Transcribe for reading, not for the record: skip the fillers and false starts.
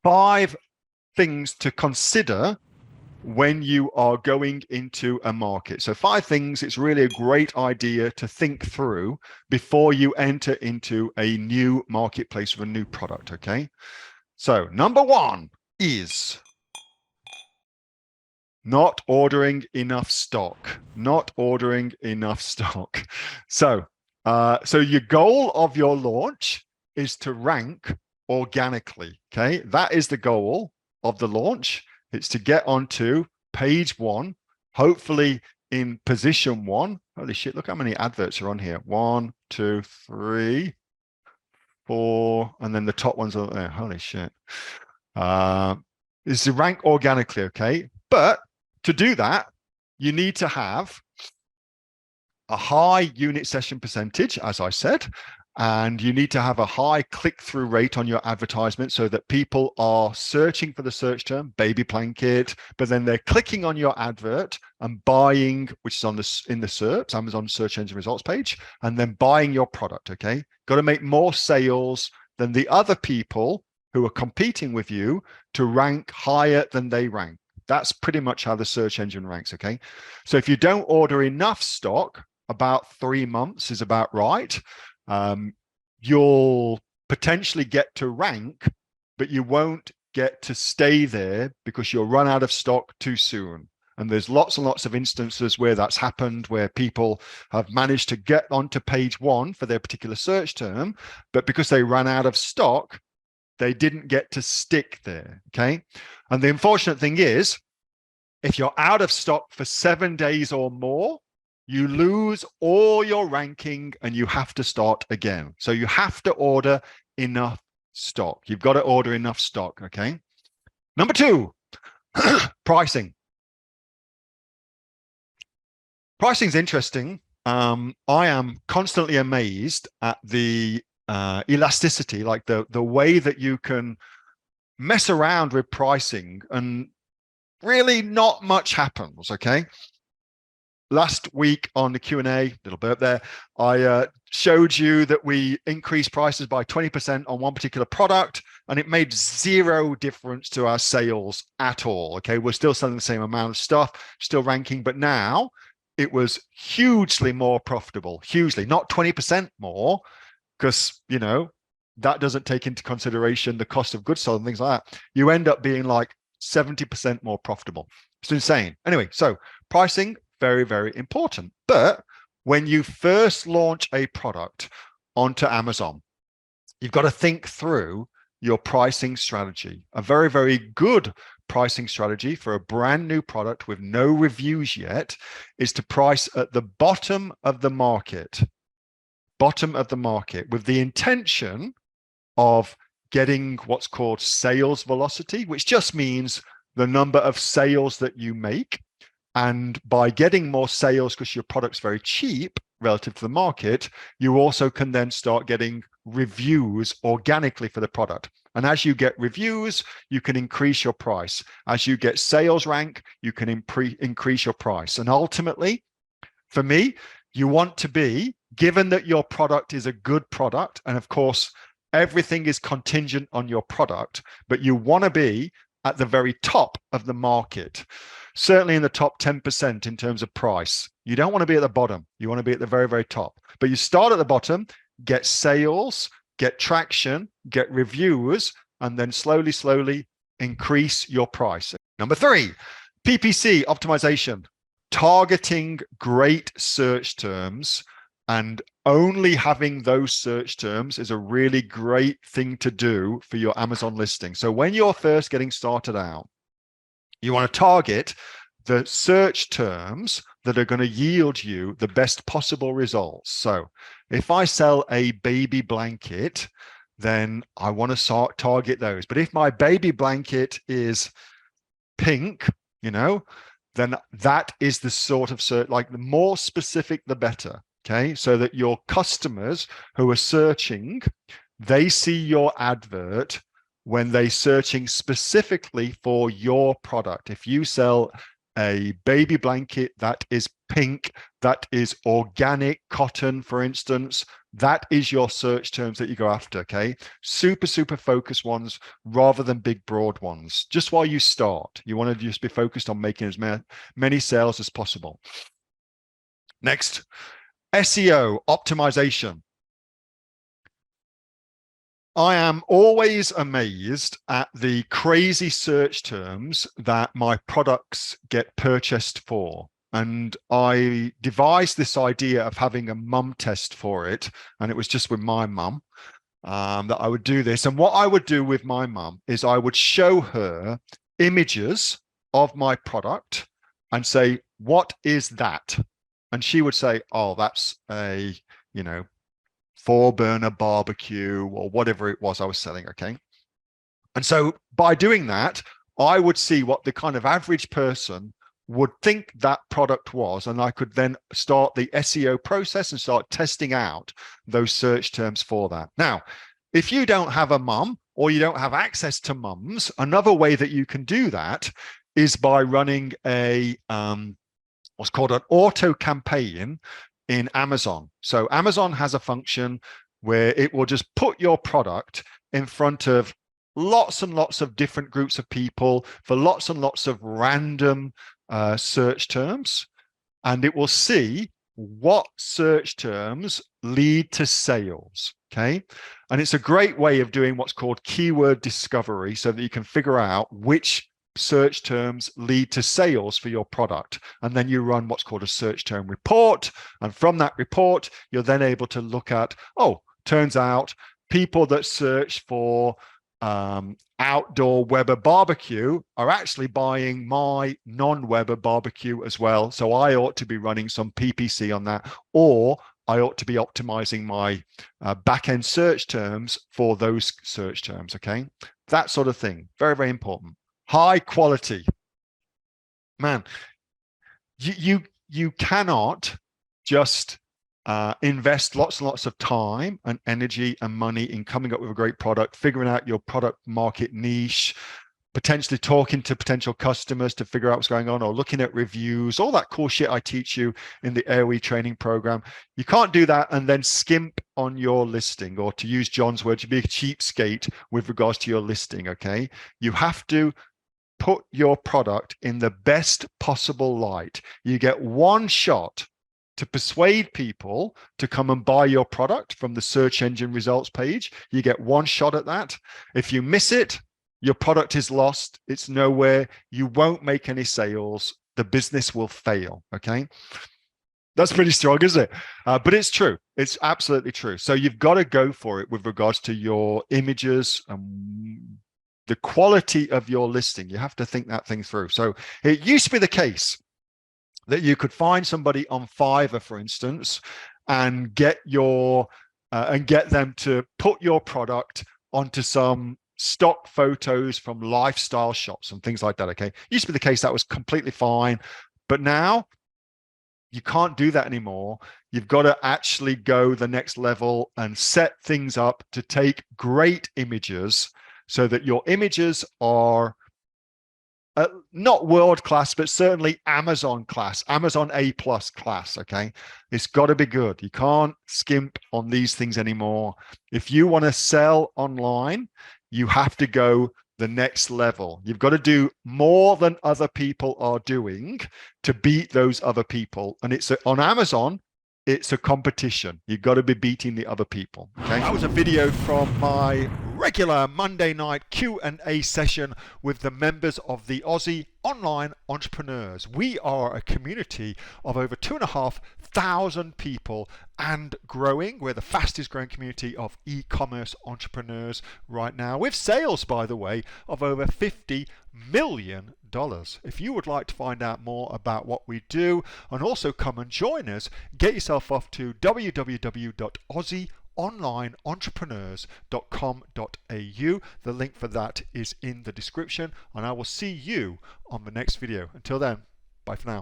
5 things to consider when you are going into a market. So 5 things it's really a great idea to think through before you enter into a new marketplace with a new product, okay? So number 1 is not ordering enough stock. Not ordering enough stock. So, so your goal of your launch is to rank organically. Okay, that is the goal of the launch. It's to get onto page 1, hopefully in position 1. Holy shit! Look how many adverts are on here. 1, 2, 3, 4, and then the top ones are there. Holy shit! Is to rank organically. Okay, but to do that, you need to have a high unit session percentage, as I said, and you need to have a high click-through rate on your advertisement so that people are searching for the search term baby blanket, but then they're clicking on your advert and buying, which is on in the SERPs, Amazon search engine results page, and then buying your product. Okay, got to make more sales than the other people who are competing with you to rank higher than they rank. That's pretty much how the search engine ranks, okay? So if you don't order enough stock, about 3 months is about right. You'll potentially get to rank, but you won't get to stay there because you'll run out of stock too soon. And there's lots and lots of instances where that's happened, where people have managed to get onto page 1 for their particular search term, but because they ran out of stock, they didn't get to stick there, okay? And the unfortunate thing is, if you're out of stock for 7 days or more, you lose all your ranking and you have to start again. So you have to order enough stock. You've got to order enough stock, okay? Number 2, pricing. Pricing is interesting. I am constantly amazed at the elasticity, like the way that you can mess around with pricing and really not much happens, okay? Last week on the Q&A, little burp there, I showed you that we increased prices by 20% on one particular product, and it made 0 difference to our sales at all, okay? We're still selling the same amount of stuff, still ranking, but now it was hugely more profitable, hugely, not 20% more, because, you know, that doesn't take into consideration the cost of goods sold and things like that. You end up being like 70% more profitable. It's insane. Anyway, so pricing, very, very important. But when you first launch a product onto Amazon, you've got to think through your pricing strategy. A very, very good pricing strategy for a brand new product with no reviews yet is to price at the bottom of the market, with the intention of getting what's called sales velocity, which just means the number of sales that you make. And by getting more sales because your product's very cheap relative to the market, you also can then start getting reviews organically for the product. And as you get reviews, you can increase your price. As you get sales rank, you can increase your price. And ultimately, for me, you want to be, given that your product is a good product, and of course, everything is contingent on your product, but you want to be at the very top of the market, certainly in the top 10% in terms of price. You don't want to be at the bottom. You want to be at the very, very top. But you start at the bottom, get sales, get traction, get reviews, and then slowly, slowly increase your price. Number 3, PPC optimization, targeting great search terms, and only having those search terms is a really great thing to do for your Amazon listing. So when you're first getting started out, you want to target the search terms that are going to yield you the best possible results. So if I sell a baby blanket, then I want to target those. But if my baby blanket is pink, you know, then that is the sort of search, like the more specific, the better. Okay, so that your customers who are searching, they see your advert when they're searching specifically for your product. If you sell a baby blanket that is pink, that is organic cotton, for instance. That is your search terms that you go after, okay? Super, super focused ones rather than big, broad ones. Just while you start, you want to just be focused on making as many sales as possible. Next, SEO optimization. I am always amazed at the crazy search terms that my products get purchased for. And I devised this idea of having a mum test for it. And it was just with my mum that I would do this. And what I would do with my mum is I would show her images of my product and say, what is that? And she would say, oh, that's a, 4-burner barbecue or whatever it was I was selling, okay? And so by doing that, I would see what the kind of average person would think that product was, and I could then start the SEO process and start testing out those search terms for that. Now, if you don't have a mum or you don't have access to mums, another way that you can do that is by running a what's called an auto campaign in Amazon. So Amazon has a function where it will just put your product in front of lots and lots of different groups of people for lots and lots of random search terms, and it will see what search terms lead to sales, okay? And it's a great way of doing what's called keyword discovery so that you can figure out which search terms lead to sales for your product. And then you run what's called a search term report. And from that report, you're then able to look at, oh, turns out people that search for outdoor Weber barbecue are actually buying my non-Weber barbecue as well. So I ought to be running some PPC on that, or I ought to be optimizing my back-end search terms for those search terms, okay? That sort of thing, very, very important. High quality. Man, you cannot just invest lots and lots of time and energy and money in coming up with a great product, figuring out your product market niche, potentially talking to potential customers to figure out what's going on, or looking at reviews, all that cool shit I teach you in the AOE training program. You can't do that and then skimp on your listing, or to use John's words, you be a cheapskate with regards to your listing, okay? You have to put your product in the best possible light. You get one shot to persuade people to come and buy your product from the search engine results page. You get one shot at that. If you miss it, your product is lost. It's nowhere. You won't make any sales. The business will fail, okay? That's pretty strong, isn't it? But it's true. It's absolutely true. So you've got to go for it with regards to your images and the quality of your listing. You have to think that thing through. So it used to be the case that you could find somebody on Fiverr, for instance, and get them to put your product onto some stock photos from lifestyle shops and things like that, okay? Used to be the case that was completely fine, but now you can't do that anymore. You've got to actually go the next level and set things up to take great images so that your images are not world class, but certainly Amazon class, Amazon A+ class, okay? It's got to be good. You can't skimp on these things anymore. If you want to sell online, you have to go the next level. You've got to do more than other people are doing to beat those other people. And it's on Amazon, it's a competition. You've got to be beating the other people, okay? That was a video from my regular Monday night Q&A session with the members of the Aussie Online Entrepreneurs. We are a community of over 2,500 people and growing. We're the fastest growing community of e-commerce entrepreneurs right now, with sales, by the way, of over $50 million. If you would like to find out more about what we do and also come and join us, get yourself off to www.aussieonlineentrepreneurs.com.au. The link for that is in the description, and I will see you on the next video. Until then, bye for now.